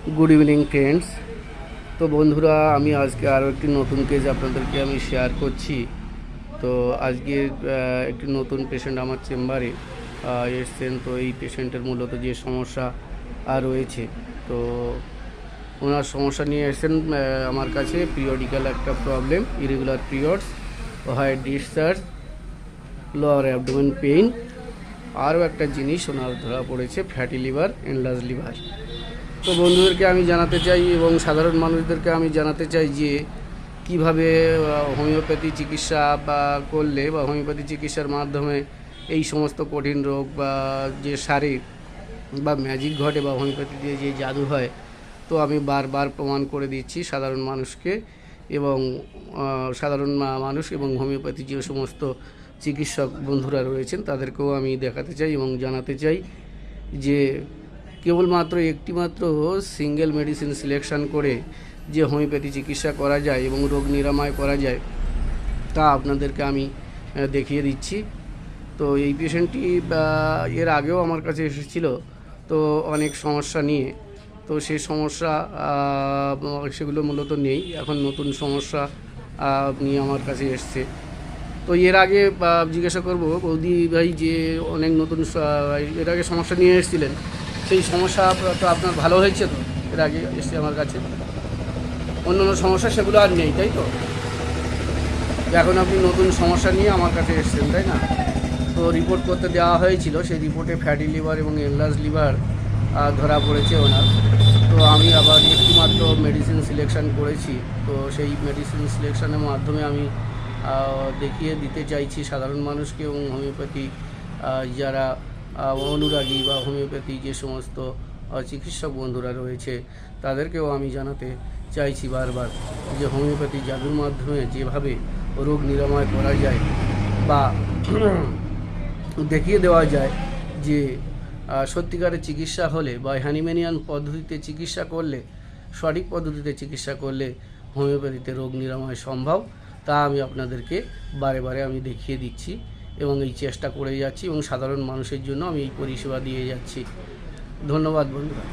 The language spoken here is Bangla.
Good evening friends. तो बंधुरा आमी आज के आरो एक नतून केस आपनादेरके आमी शेयर करছি। तो आज के एक नतून पेशेंट आमार चेम्बारे एसेছেন। तो এই পেশেন্টের মূলত যে সমস্যা রয়েছে, তো ওনার সমস্যা নিয়ে এসেছেন আমার কাছে। পিরিয়ডিক্যাল একটা problem, irregular periods, white discharge, lower abdomen pain, আরও একটা জিনিস ওনার ধরা পড়েছে ফ্যাটি লিভার, এনলার্জ লিভার। তো বন্ধুদেরকে আমি জানাতে চাই এবং সাধারণ মানুষদেরকে আমি জানাতে চাই যে কিভাবে হোমিওপ্যাথি চিকিৎসা করলে বা হোমিওপ্যাথি চিকিৎসার মাধ্যমে এই সমস্ত কঠিন রোগ বা যে সারে বা ম্যাজিক ঘটে বা হোমিওপ্যাথি দিয়ে যে জাদু হয়, তো আমি বারবার প্রমাণ করে দিচ্ছি সাধারণ মানুষকে এবং সাধারণ মানুষ এবং হোমিওপ্যাথি যে সমস্ত চিকিৎসক বন্ধুরা রয়েছেন তাদেরকেও আমি দেখাতে চাই এবং জানাতে চাই যে কেবলমাত্র একটিমাত্র সিঙ্গেল মেডিসিন সিলেকশন করে যে হোমিওপ্যাথি চিকিৎসা করা যায় এবং রোগ নিরাময় করা যায় তা আপনাদেরকে আমি দেখিয়ে দিচ্ছি। তো এই পেশেন্টটি এর আগেও আমার কাছে এসেছিল, তো অনেক সমস্যা নিয়ে। তো সেই সমস্যা সেগুলো মূলত নেই, এখন নতুন সমস্যা নিয়ে আমার কাছে এসছে। তো এর আগে জিজ্ঞাসা করব বৌদি ভাই যে অনেক নতুন এর আগে সমস্যা নিয়ে এসেছিলেন, সেই সমস্যা তো আপনার ভালো হয়েছে? তো এর আগে এসছে আমার কাছে অন্য সমস্যা সেগুলো আর নেই, তাই তো? এখন আপনি নতুন সমস্যা নিয়ে আমার কাছে এসছেন, তাই না? তো রিপোর্ট করতে দেওয়া হয়েছিল, সেই রিপোর্টে ফ্যাটি লিভার এবং এনলার্জ লিভার ধরা পড়েছে ওনার। তো আমি আবার একটিমাত্র মেডিসিন সিলেকশন করেছি। তো সেই মেডিসিন সিলেকশনের মাধ্যমে আমি দেখিয়ে দিতে চাইছি সাধারণ মানুষকে এবং হোমিওপ্যাথি যারা অনুরাগী বা হোমিওপ্যাথি যে সমস্ত চিকিৎসক বন্ধুরা রয়েছে তাদেরকেও আমি জানাতে চাইছি বারবার যে হোমিওপ্যাথি জাদুর মাধ্যমে যেভাবে রোগ নিরাময় করা যায় বা দেখিয়ে দেওয়া যায় যে সত্যিকারের চিকিৎসা হলে বা হ্যানিম্যানিয়ান পদ্ধতিতে চিকিৎসা করলে, সঠিক পদ্ধতিতে চিকিৎসা করলে হোমিওপ্যাথিতে রোগ নিরাময় সম্ভব, তা আমি আপনাদেরকে বারে বারে আমি দেখিয়ে দিচ্ছি এবং এই চেষ্টা করে যাচ্ছি এবং সাধারণ মানুষের জন্য আমি এই পরিষেবা দিয়ে যাচ্ছি। ধন্যবাদ বন্ধুরা।